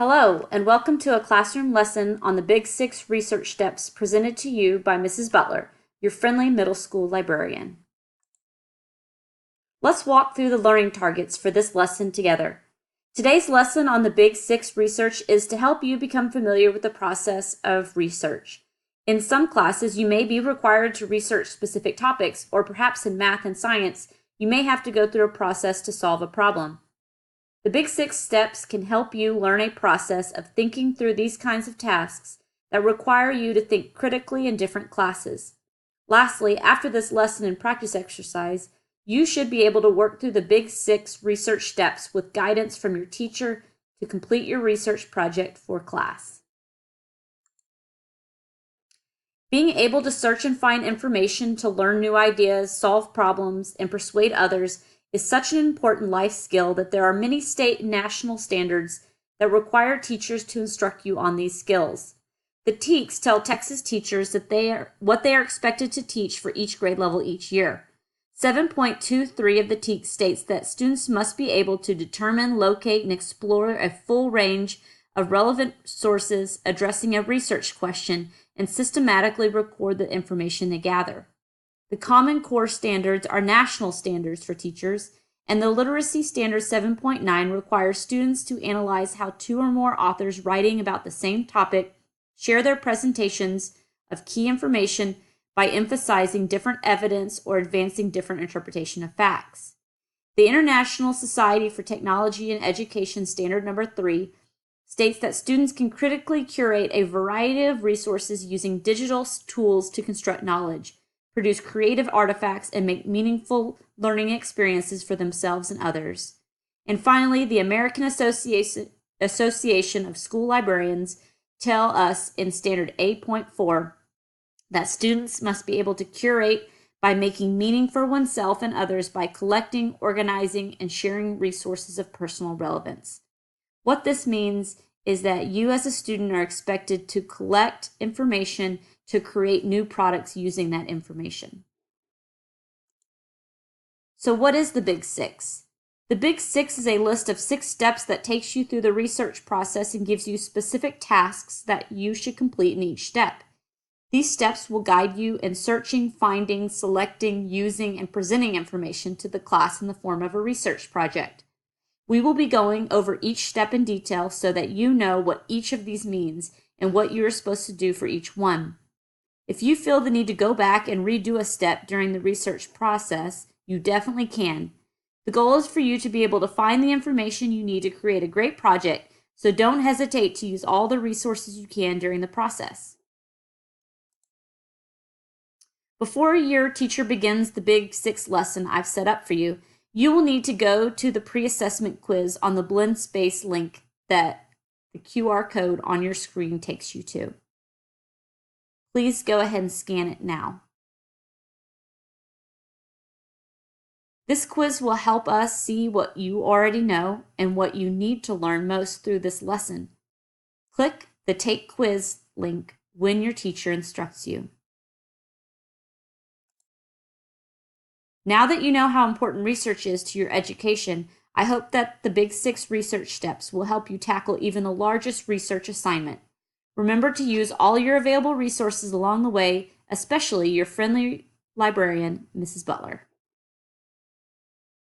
Hello, and welcome to a classroom lesson on the Big 6 Research Steps presented to you by Mrs. Butler, your friendly middle school librarian. Let's walk through the learning targets for this lesson together. Today's lesson on the Big 6 Research is to help you become familiar with the process of research. In some classes, you may be required to research specific topics, or perhaps in math and science, you may have to go through a process to solve a problem. The Big 6 steps can help you learn a process of thinking through these kinds of tasks that require you to think critically in different classes. Lastly, after this lesson and practice exercise, you should be able to work through the Big 6 research steps with guidance from your teacher to complete your research project for class. Being able to search and find information to learn new ideas, solve problems, and persuade others is such an important life skill that there are many state and national standards that require teachers to instruct you on these skills. The TEKS tell Texas teachers that what they are expected to teach for each grade level each year. 7.23 of the TEKS states that students must be able to determine, locate, and explore a full range of relevant sources addressing a research question and systematically record the information they gather. The Common Core standards are national standards for teachers, and the Literacy Standard 7.9 requires students to analyze how two or more authors writing about the same topic share their presentations of key information by emphasizing different evidence or advancing different interpretation of facts. The International Society for Technology and Education Standard Number 3 states that students can critically curate a variety of resources using digital tools to construct knowledge, produce creative artifacts, and make meaningful learning experiences for themselves and others. And finally, the American Association of School Librarians tell us in Standard 8.4 that students must be able to curate by making meaning for oneself and others by collecting, organizing, and sharing resources of personal relevance. What this means is that you as a student are expected to collect information to create new products using that information. So what is the Big 6? The Big 6 is a list of 6 steps that takes you through the research process and gives you specific tasks that you should complete in each step. These steps will guide you in searching, finding, selecting, using, and presenting information to the class in the form of a research project. We will be going over each step in detail so that you know what each of these means and what you are supposed to do for each one. If you feel the need to go back and redo a step during the research process, you definitely can. The goal is for you to be able to find the information you need to create a great project, so don't hesitate to use all the resources you can during the process. Before your teacher begins the Big 6 lesson I've set up for you, you will need to go to the pre-assessment quiz on the Blend Space link that the QR code on your screen takes you to. Please go ahead and scan it now. This quiz will help us see what you already know and what you need to learn most through this lesson. Click the Take Quiz link when your teacher instructs you. Now that you know how important research is to your education, I hope that the Big 6 research steps will help you tackle even the largest research assignment. Remember to use all your available resources along the way, especially your friendly librarian, Mrs. Butler.